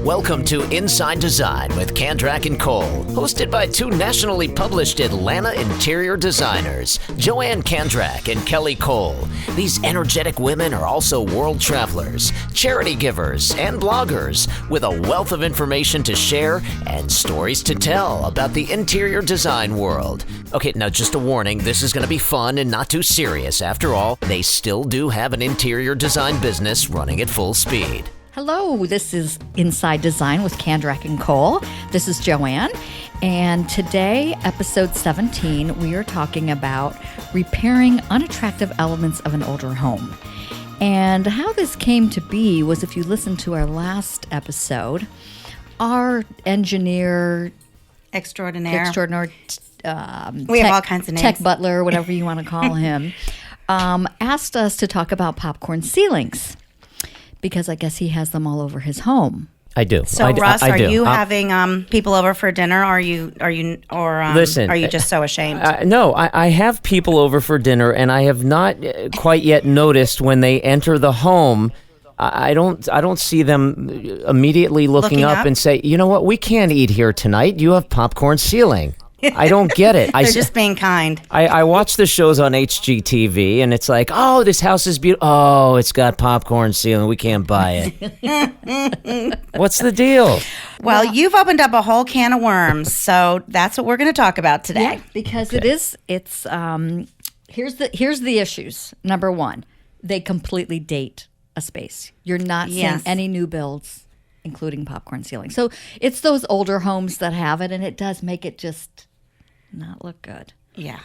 Welcome to Inside Design with Kandrak and Cole, hosted by two nationally published Atlanta interior designers, Joanne Kandrak and Kelly Cole. These energetic women are also world travelers, charity givers, and bloggers with a wealth of information to share and stories to tell about the interior design world. Okay, now just a warning, this is going to be fun and not too serious. After all, they still do have an interior design business running at full speed. Hello, this is Inside Design with Kandrak and Cole. This is Joanne, and today, episode 17, we are talking about repairing unattractive elements of an older home. And how this came to be was, if you listen to our last episode, our engineer extraordinaire, we have all kinds of names. Tech butler, whatever you want to call him, asked us to talk about popcorn ceilings, because I guess he has them all over his home. I do. So, Russ, are you having people over for dinner? Listen, are you just so ashamed? No, I have people over for dinner, and I have not quite yet noticed when they enter the home. I don't see them immediately looking up and say, you know what, we can't eat here tonight. You have popcorn ceiling. I don't get it. They're just being kind. I watch the shows on HGTV, and it's like, oh, this house is beautiful. Oh, it's got popcorn ceiling. We can't buy it. What's the deal? Well, you've opened up a whole can of worms, so that's what we're going to talk about today. Yeah, because here's the issues. Number one, they completely date a space. You're not seeing any new builds, including popcorn ceiling. So it's those older homes that have it, and it does make it just not look good. Yeah.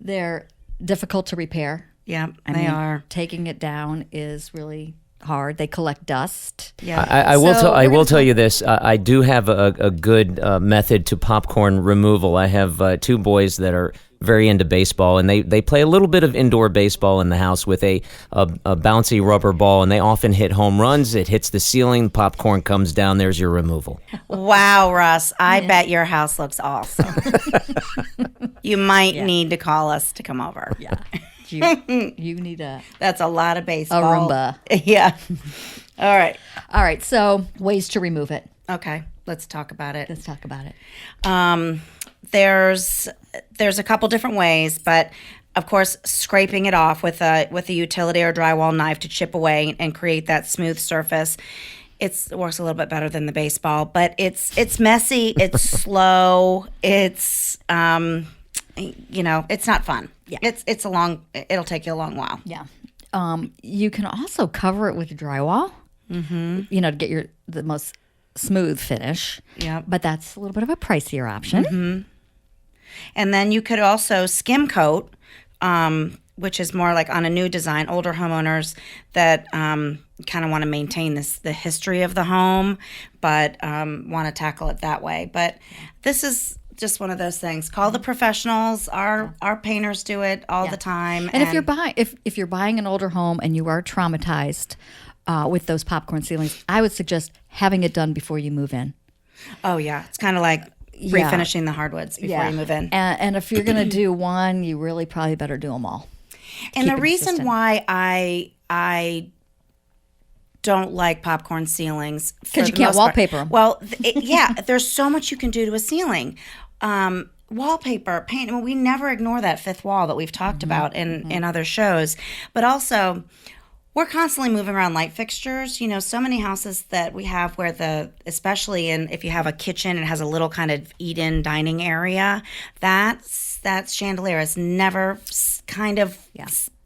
They're difficult to repair. Yeah, they are. Taking it down is really hard. They collect dust. Yeah. I will tell you this. I do have a good method to popcorn removal. I have two boys that are very into baseball, and they play a little bit of indoor baseball in the house with a bouncy rubber ball, and they often hit home runs. It hits the ceiling, popcorn comes down, there's your removal. Wow, Russ, I bet your house looks awesome. You might need to call us to come over. Yeah. You need That's a lot of baseball. A Roomba. Yeah. All right, so ways to remove it. Okay, let's talk about it. There's a couple different ways, but of course, scraping it off with a utility or drywall knife to chip away and create that smooth surface. It works a little bit better than the baseball, but it's messy, it's slow, it's it's not fun. Yeah. It'll take you a long while. Yeah. You can also cover it with drywall. Mm-hmm. To get the most smooth finish. Yeah. But that's a little bit of a pricier option. Mm-hmm. And then you could also skim coat, which is more like on a new design, older homeowners that kind of want to maintain the history of the home, but want to tackle it that way. But this is just one of those things. Call the professionals. Our painters do it all the time. And if you're buying an older home and you are traumatized with those popcorn ceilings, I would suggest having it done before you move in. Oh yeah, it's kind of like refinishing the hardwoods before you move in. And if you're going to do one, you really probably better do them all. And the reason why I don't like popcorn ceilings, because you can't wallpaper them. Well, there's so much you can do to a ceiling. Wallpaper, paint. I mean, we never ignore that fifth wall that we've talked about in other shows. But also, we're constantly moving around light fixtures. So many houses that we have where especially if you have a kitchen and has a little kind of eat-in dining area, that chandelier is never kind of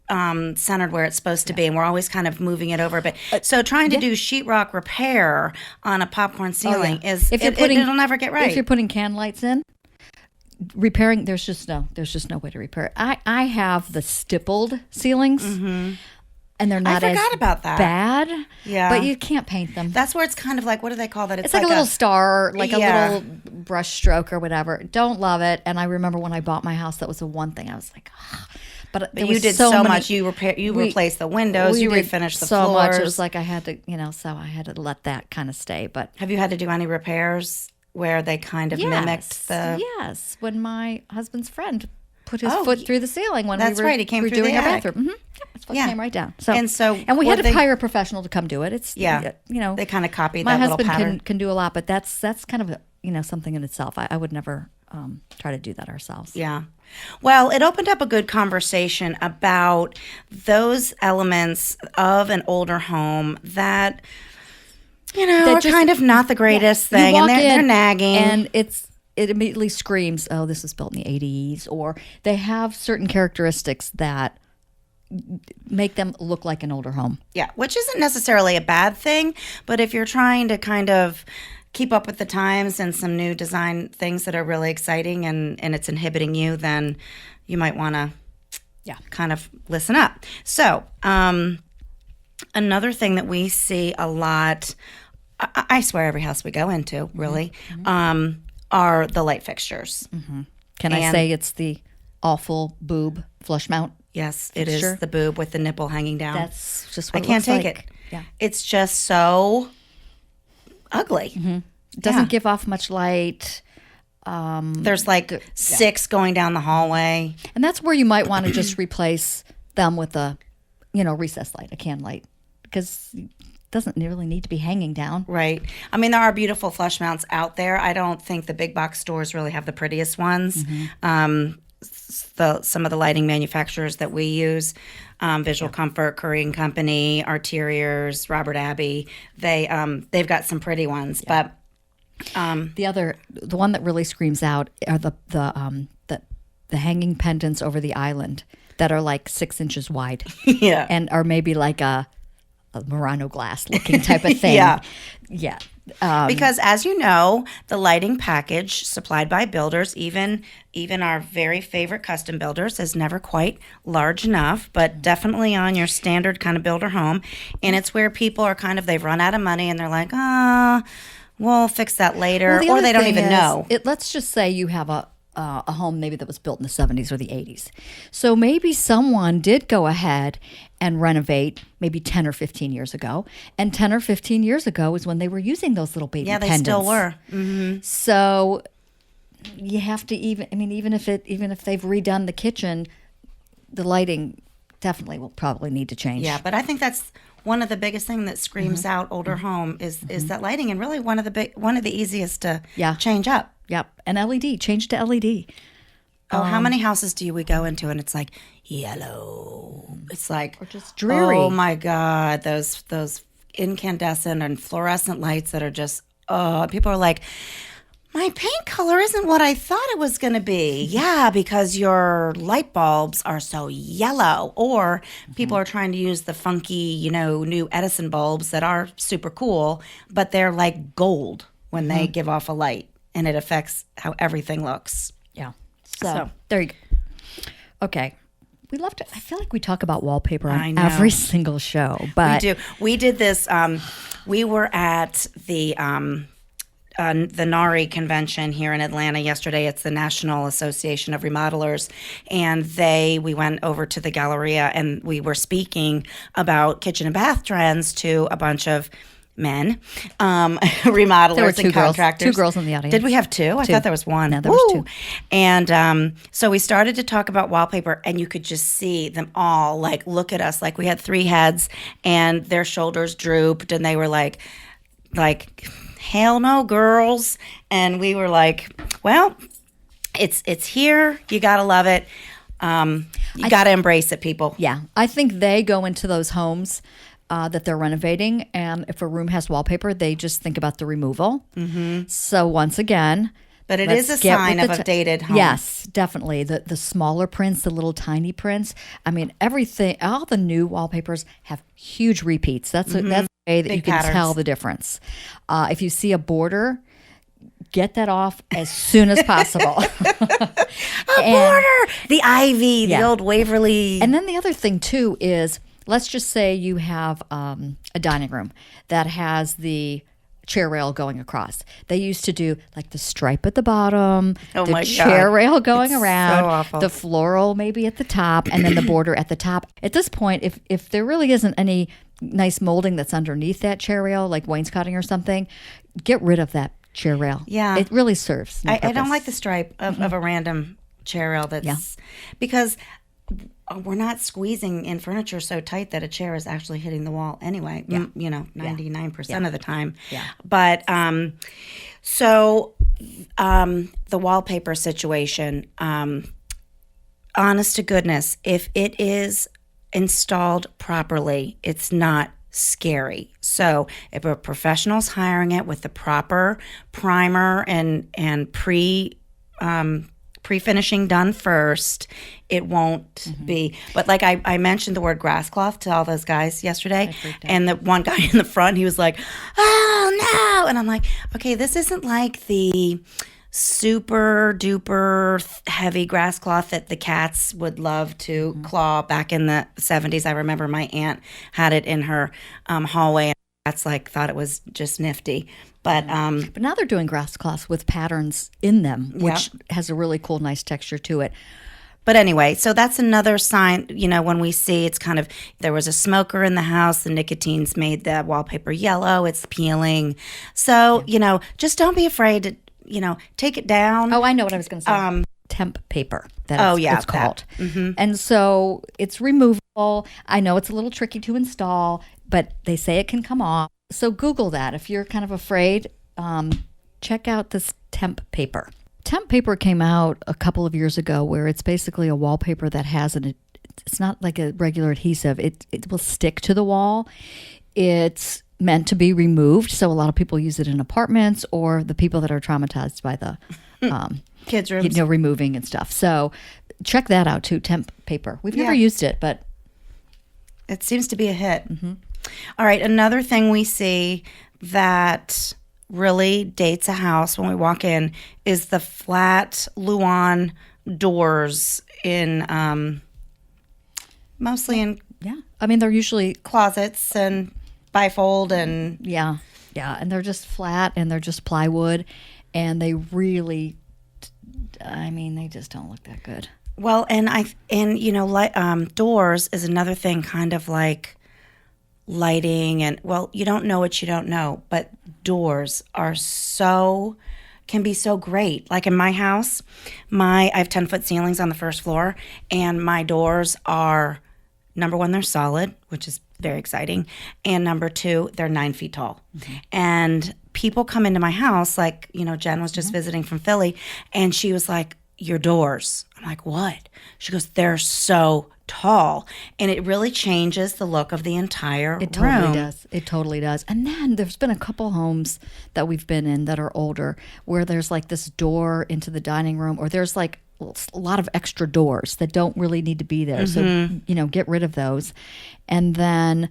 centered where it's supposed to be, and we're always kind of moving it over a bit. So trying to do sheetrock repair on a popcorn ceiling it'll never get right. If you're putting can lights in, repairing, there's just no way to repair it. I have the stippled ceilings. Mm-hmm. And they're not as about that. bad, yeah. But you can't paint them. That's where it's kind of like, what do they call that? It's like a little star, like a little brush stroke or whatever. Don't love it. And I remember when I bought my house, that was the one thing I was like, But you did so much. You replaced the windows. You refinished the floors. So much. It was like I had to, so I had to let that kind of stay. But have you had to do any repairs where they kind of mimicked the? Yes. When my husband's friend put his foot through the ceiling when that's we were right. He came through doing the our attic. bathroom. His foot came right down. And we had to hire a professional to come do it. It's they kind of copied my that little husband pattern. can do a lot, but that's kind of something in itself. I would never try to do that ourselves. Yeah. Well, it opened up a good conversation about those elements of an older home that, are kind of not the greatest thing. And they're nagging. And it immediately screams, oh, this was built in the 80s. Or they have certain characteristics that make them look like an older home. Yeah, which isn't necessarily a bad thing. But if you're trying to kind of keep up with the times and some new design things that are really exciting and it's inhibiting you, then you might want to kind of listen up. So another thing that we see a lot, I swear every house we go into, really, are the light fixtures. Mm-hmm. Can I say it's the awful boob flush mount? Yes, it fixture? is the boob with the nipple hanging down. That's just what I can't take like. it. Yeah. It's just so ugly. Mm-hmm. It doesn't give off much light. There's like 6 going down the hallway. And that's where you might want to just replace them with a, recessed light, a can light, because it doesn't really need to be hanging down. Right. I mean, there are beautiful flush mounts out there. I don't think the big box stores really have the prettiest ones. Mm-hmm. Some of the lighting manufacturers that we use, Visual Comfort, Curry & Company, Arteriors, Robert Abbey, they've got some pretty ones. But the one that really screams out are the hanging pendants over the island that are like 6 inches wide. Yeah. And are maybe like a Murano glass looking type of thing. Yeah. Because as you know, the lighting package supplied by builders, even our very favorite custom builders, is never quite large enough, but definitely on your standard kind of builder home. And it's where people are they've run out of money and they're like, we'll fix that later, or they don't even know. Let's just say you have a home maybe that was built in the 70s or the 80s. So maybe someone did go ahead and renovate maybe 10 or 15 years ago. And 10 or 15 years ago is when they were using those little baby pendants. Yeah, they still were. Mm-hmm. So you have to even if they've redone the kitchen, the lighting definitely will probably need to change. Yeah, but I think that's one of the biggest thing that screams out older home is that lighting, and really one of the easiest to change up. Yep, and LED, change to LED. Oh, how many houses do we go into and it's like yellow? It's like, or just dreary. Oh my God, those incandescent and fluorescent lights that are just people are like, my paint color isn't what I thought it was going to be. Yeah, because your light bulbs are so yellow. Or people are trying to use the funky, new Edison bulbs that are super cool, but they're like gold when they give off a light, and it affects how everything looks. Yeah. So there you go. Okay. I feel like we talk about wallpaper on every single show, but we do. We did this. We were at the NARI convention here in Atlanta yesterday. It's the National Association of Remodelers, and we went over to the Galleria, and we were speaking about kitchen and bath trends to a bunch of men, remodelers there were two and contractors. Two girls in the audience. Did we have two? I thought there was one. No, there was two. And so we started to talk about wallpaper, and you could just see them all look at us like we had 3 heads, and their shoulders drooped, and they were like, hell no, girls. And we were like, well, it's here. You gotta love it. You gotta embrace it, people. Yeah, I think they go into those homes that they're renovating, and if a room has wallpaper, they just think about the removal. Mm-hmm. So once again, but it is a sign of a dated home. Yes, definitely. The smaller prints, the little tiny prints. I mean, everything. All the new wallpapers have huge repeats. That's a way that Big you can patterns. tell the difference. If you see a border, get that off as soon as possible. Border, the ivy, the old Waverly. And then the other thing too is, let's just say you have a dining room that has the chair rail going across. They used to do the stripe at the bottom, the chair rail going around, so awful. The floral maybe at the top, and then the border at the top. At this point, if there really isn't any nice molding that's underneath that chair rail, like wainscoting or something, get rid of that chair rail. Yeah. It really serves no I don't purpose. like the stripe of a random chair rail that's because we're not squeezing in furniture so tight that a chair is actually hitting the wall anyway. 99% of the time. But so the wallpaper situation, honest to goodness, if it is installed properly, it's not scary. So if a professional's hiring it with the proper primer and pre-finishing done first, it won't be. But like I mentioned the word grass cloth to all those guys yesterday, and the one guy in the front, he was like, "Oh no!" And I'm like, "Okay, this isn't like the super duper heavy grass cloth that the cats would love to claw back in the 70s. I remember my aunt had it in her hallway, and cats like thought it was just nifty. But now they're doing grass cloths with patterns in them, which has a really cool, nice texture to it. But anyway, so that's another sign, when we see it's kind of, there was a smoker in the house, the nicotine's made the wallpaper yellow, it's peeling. So, just don't be afraid to, take it down. Oh, I know what I was going to say. Temp paper. It's called. And so it's removable. I know it's a little tricky to install, but they say it can come off. So Google that. If you're kind of afraid, check out this temp paper. Temp paper came out a couple of years ago where it's basically a wallpaper that has it's not like a regular adhesive. It will stick to the wall. It's meant to be removed. So a lot of people use it in apartments or the people that are traumatized by the kids' rooms. Removing and stuff. So check that out too, temp paper. We've never used it, but it seems to be a hit. All right, another thing we see that really dates a house when we walk in is the flat Luan doors in mostly in I mean, they're usually closets and bifold and and they're just flat and they're just plywood, and they really, they just don't look that good. Well, doors is another thing, kind of like lighting, and you don't know what you don't know, but doors can be so great. Like in my house, I have 10-foot ceilings on the first floor, and my doors are, number one, they're solid, which is very exciting, and number two, they're 9 feet tall. And people come into my house, like, Jen was just visiting from Philly, and she was like, "Your doors." I'm like, "What?" She goes, "They're so tall." And it really changes the look of the entire room. It totally does. And then there's been a couple homes that we've been in that are older where there's like this door into the dining room, or there's like a lot of extra doors that don't really need to be there. So, get rid of those. And then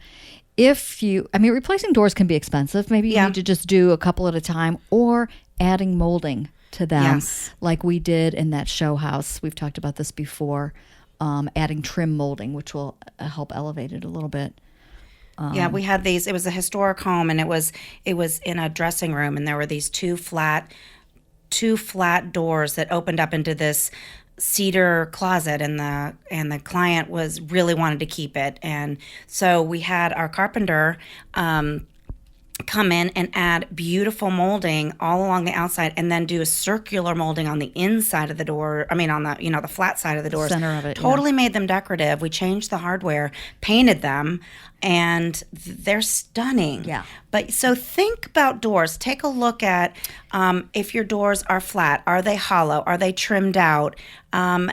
replacing doors can be expensive. Maybe you need to just do a couple at a time, or adding molding to them, like we did in that show house. We've talked about this before. Adding trim molding, which will help elevate it a little bit. We had these. It was a historic home, and it was in a dressing room, and there were these two flat doors that opened up into this cedar closet, and the client really wanted to keep it, and so we had our carpenter come in and add beautiful molding all along the outside, and then do a circular molding on the inside of the door. On the the flat side of the doors. Center of it. Totally made them decorative. We changed the hardware, painted them, and they're stunning. Yeah. But so think about doors. Take a look at if your doors are flat. Are they hollow? Are they trimmed out? In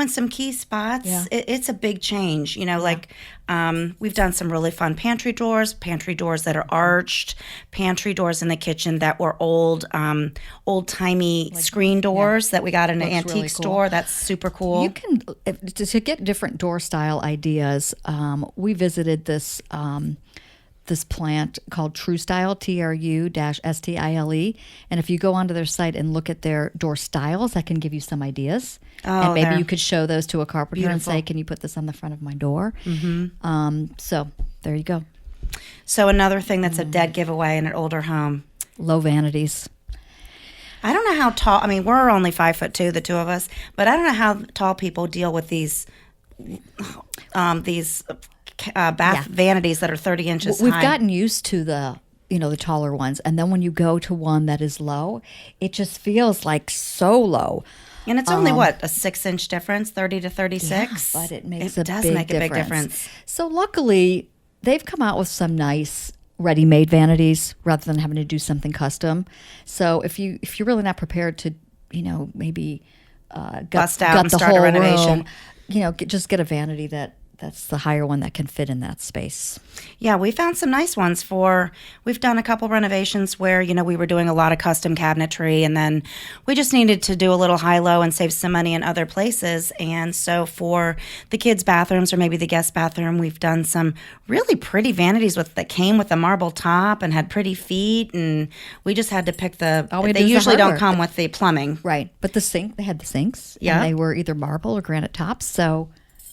some key spots, it's a big change. We've done some really fun pantry doors that are arched, pantry doors in the kitchen that were old-timey screen doors that we got in an antique really cool. store. That's super cool. You can, to get different door style ideas, we visited this plant called True Style, TRU-STILE. And if you go onto their site and look at their door styles, that can give you some ideas. And maybe you could show those to a carpenter and say, "Can you put this on the front of my door?" So there you go. So another thing that's a dead giveaway in an older home. Low vanities. I don't know how tall, we're only 5'2", the two of us, but I don't know how tall people deal with these vanities that are 30 inches high. We've gotten used to the taller ones, and then when you go to one that is low, it just feels like so low. And it's only what, a 6-inch difference, 30 to 36? Yeah, but it makes It does make a big difference. So luckily, they've come out with some nice ready-made vanities rather than having to do something custom. So if you're really not prepared to, maybe Bust out gut and the start a whole renovation. room, just get a vanity that's the higher one that can fit in that space. Yeah, we found some nice ones we've done a couple renovations where, we were doing a lot of custom cabinetry, and then we just needed to do a little high-low and save some money in other places. And so for the kids' bathrooms or maybe the guest bathroom, we've done some really pretty vanities that came with a marble top and had pretty feet, and we just had to pick they usually don't come with the plumbing. Right. But they had the sinks. Yeah. And they were either marble or granite tops. So,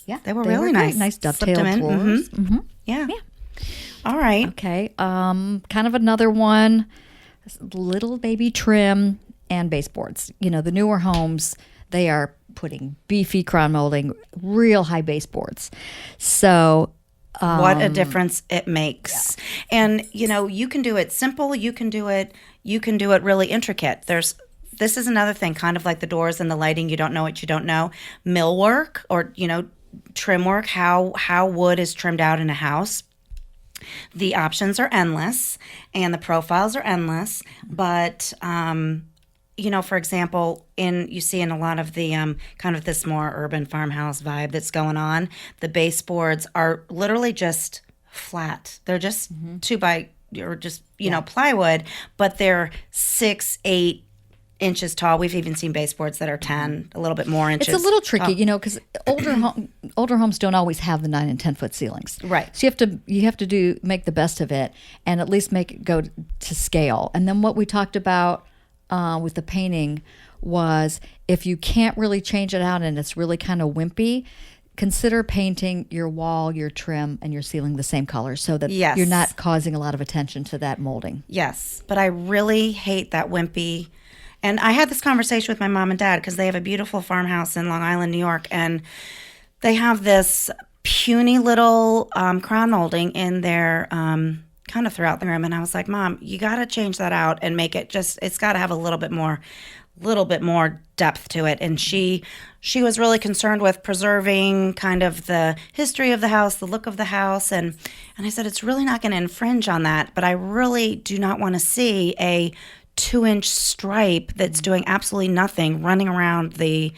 yeah. They were really great. nice. Nice Slipped dovetailed them in. floors. Mm-hmm. Yeah. All right. Okay. Kind of another one, little baby trim and baseboards. The newer homes, they are putting beefy crown molding, real high baseboards. So what a difference it makes. Yeah. And you can do it simple, you can do it really intricate. This is another thing, kind of like the doors and the lighting, you don't know what you don't know. Millwork or trim work, how wood is trimmed out in a house. The options are endless and the profiles are endless, but for example, you see in a lot of the kind of this more urban farmhouse vibe that's going on, the baseboards are literally just flat. They're just 2x or just plywood, but they're 6-8 inches tall. We've even seen baseboards that are 10, a little bit more inches. It's a little tricky, because older homes don't always have the 9 and 10 foot ceilings. Right. So you have to make the best of it and at least make it go to scale. And then what we talked about with the painting was if you can't really change it out and it's really kind of wimpy, consider painting your wall, your trim, and your ceiling the same color so that you're not causing a lot of attention to that molding. Yes, but I really hate that wimpy. And I had this conversation with my mom and dad because they have a beautiful farmhouse in Long Island, New York, and they have this puny little crown molding in their kind of throughout the room. And I was like, Mom, you got to change that out and make it it's got to have a little bit more depth to it. And she was really concerned with preserving kind of the history of the house, the look of the house. And I said, it's really not going to infringe on that, but I really do not want to see a 2-inch stripe that's doing absolutely nothing running around the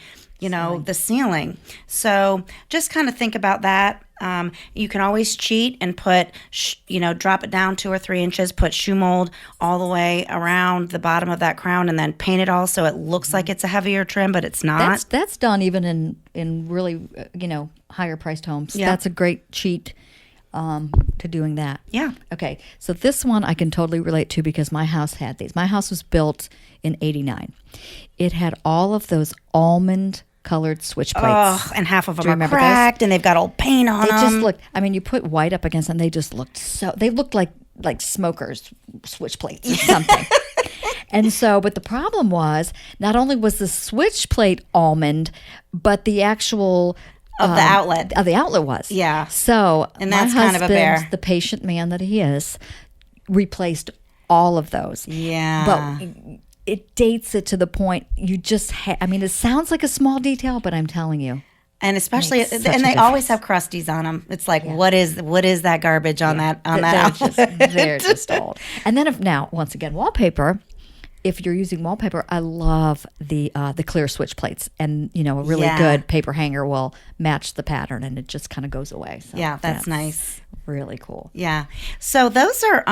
ceiling. So just kind of think about that. You can always cheat and put, drop it down 2 or 3 inches, put shoe mold all the way around the bottom of that crown, and then paint it all so it looks like it's a heavier trim, but it's not. That's done even in really higher priced homes. Yeah. That's a great cheat to doing that. Yeah. Okay. So this one I can totally relate to because my house had these. My house was built in '89. It had all of those almond colored switch plates. Oh, and half of them are cracked, and they've got old paint on them. They just looked, you put white up against them, they just looked they looked like smokers' switch plates or something. And so, but the problem was, not only was the switch plate almond, but the actual of the outlet. The outlet was. Yeah. So, and that's my kind of a bear. husband, the patient man that he is, replaced all of those. Yeah. But it dates it to the point you just it sounds like a small detail, but I'm telling you. And especially, and they always have crusties on them. It's like, what is that garbage on that outlet? They're just old. And then now, once again, wallpaper. If you're using wallpaper, I love the clear switch plates, and a really good paper hanger will match the pattern, and it just kind of goes away. So yeah, that's nice. Really cool. Yeah. So those are,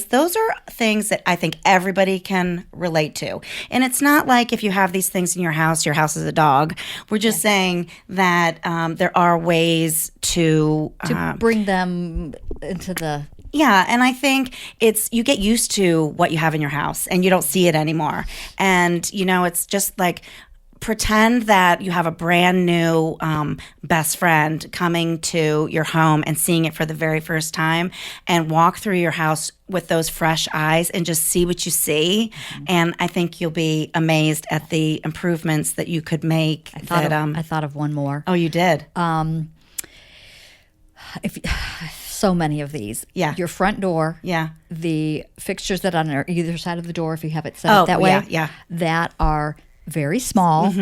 those are things that I think everybody can relate to. And it's not like if you have these things in your house is a dog. We're just saying that there are ways to bring them into the. Yeah, and I think you get used to what you have in your house and you don't see it anymore. And, it's just like pretend that you have a brand new best friend coming to your home and seeing it for the very first time, and walk through your house with those fresh eyes and just see what you see. Mm-hmm. And I think you'll be amazed at the improvements that you could make. I thought of one more. Oh, you did? So many of these. Yeah. Your front door. Yeah. The fixtures that are on either side of the door, if you have it set up that way. Yeah. That are very small,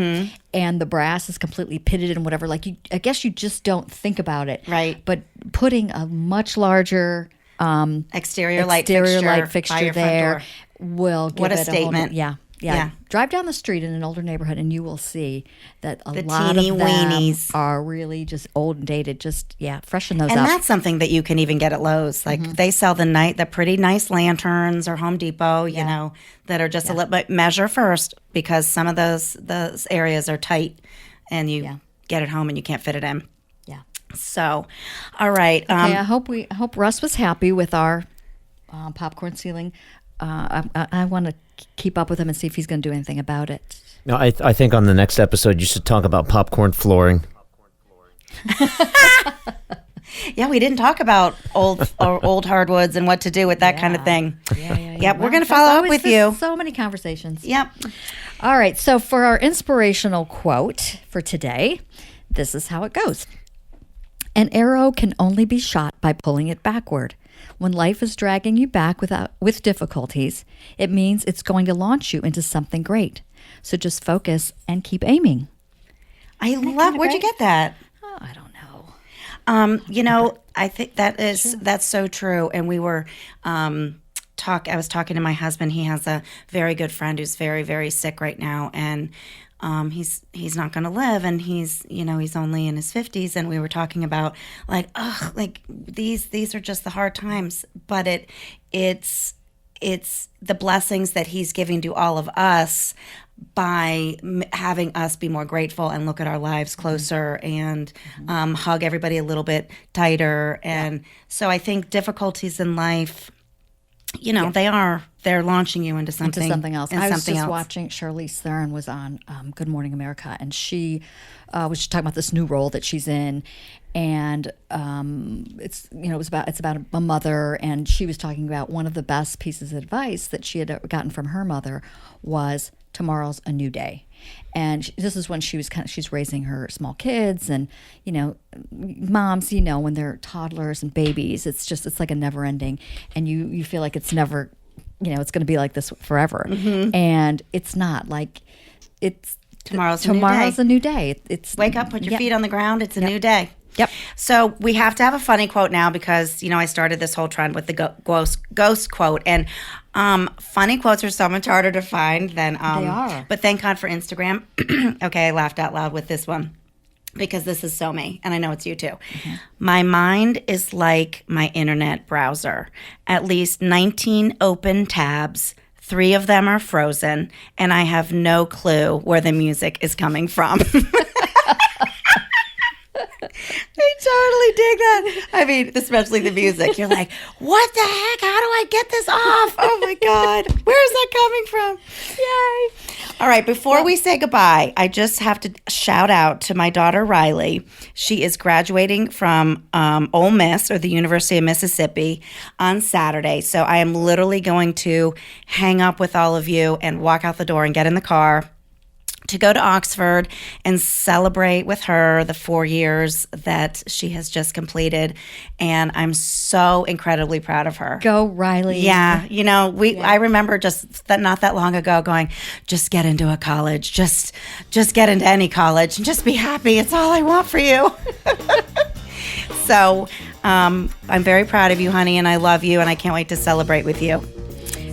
and the brass is completely pitted and whatever. Like I guess you just don't think about it, Right. But putting a much larger Exterior light light by fixture your front there door. will give What a it statement. yeah. Yeah. Drive down the street in an older neighborhood and you will see that a The lot teeny of them weenies. are really just old and dated. Just, freshen those And up. that's something that you can even get at Lowe's. Like they sell the pretty nice lanterns, or Home Depot, you know, that are just a little bit. Measure first, because some of those areas are tight, and you get it home and you can't fit it in. Yeah. So, all right. Okay, I hope Russ was happy with our popcorn ceiling. I want to keep up with him and see if he's going to do anything about it. No, I think on the next episode you should talk about popcorn flooring. Yeah, we didn't talk about old hardwoods and what to do with that kind of thing. Yep, we're going to follow up with you. So many conversations. Yep. All right, so for our inspirational quote for today, this is how it goes. An arrow can only be shot by pulling it backward. When life is dragging you back with difficulties, it means it's going to launch you into something great. So just focus and keep aiming. I love. Where'd you get that? Oh, I don't know. I think that's so true. And we were I was talking to my husband. He has a very good friend who's very, very sick right now, and he's not going to live, and he's only in his 50s, and we were talking about these are just the hard times, but it's the blessings that he's giving to all of us by having us be more grateful and look at our lives closer and hug everybody a little bit tighter. And so I think difficulties in life, they're launching you into something else. I was just watching Charlize Theron was on Good Morning America, and she was just talking about this new role that she's in, and it's about a mother, and she was talking about one of the best pieces of advice that she had gotten from her mother was tomorrow's a new day. And this is when she's raising her small kids, and moms, when they're toddlers and babies, it's like a never ending, and you feel like it's never, it's going to be like this forever. And it's not. Like tomorrow's a new day. It's wake up, put your feet on the ground. It's a new day. Yep. So we have to have a funny quote now, because I started this whole trend with the ghost quote, and funny quotes are so much harder to find than they are. But thank God for Instagram. Okay, I laughed out loud with this one, because this is so me, and I know it's you too. My mind is like my internet browser. At least 19 open tabs. 3 of them are frozen, and I have no clue where the music is coming from. I totally dig that. I mean, especially the music. You're like, what the heck? How do I get this off? Oh my God. Where is that coming from? Yay. All right. Before we say goodbye, I just have to shout out to my daughter, Riley. She is graduating from Ole Miss, or the University of Mississippi, on Saturday. So I am literally going to hang up with all of you and walk out the door and get in the car to go to Oxford and celebrate with her the 4 years that she has just completed. And I'm so incredibly proud of her. Go, Riley. Yeah. I remember just not that long ago going, just get into a college, just get into any college and just be happy. It's all I want for you. So I'm very proud of you, honey, and I love you, and I can't wait to celebrate with you.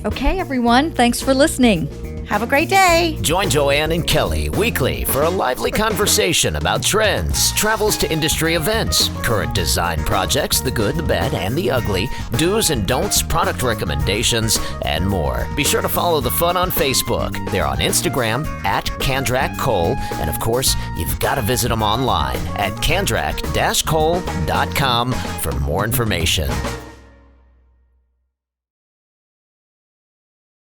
Okay, everyone. Thanks for listening. Have a great day. Join Joanne and Kelly weekly for a lively conversation about trends, travels to industry events, current design projects, the good, the bad, and the ugly, do's and don'ts, product recommendations, and more. Be sure to follow the fun on Facebook. They're on Instagram at Kandrak-Cole, and of course, you've got to visit them online at kandrak-cole.com for more information.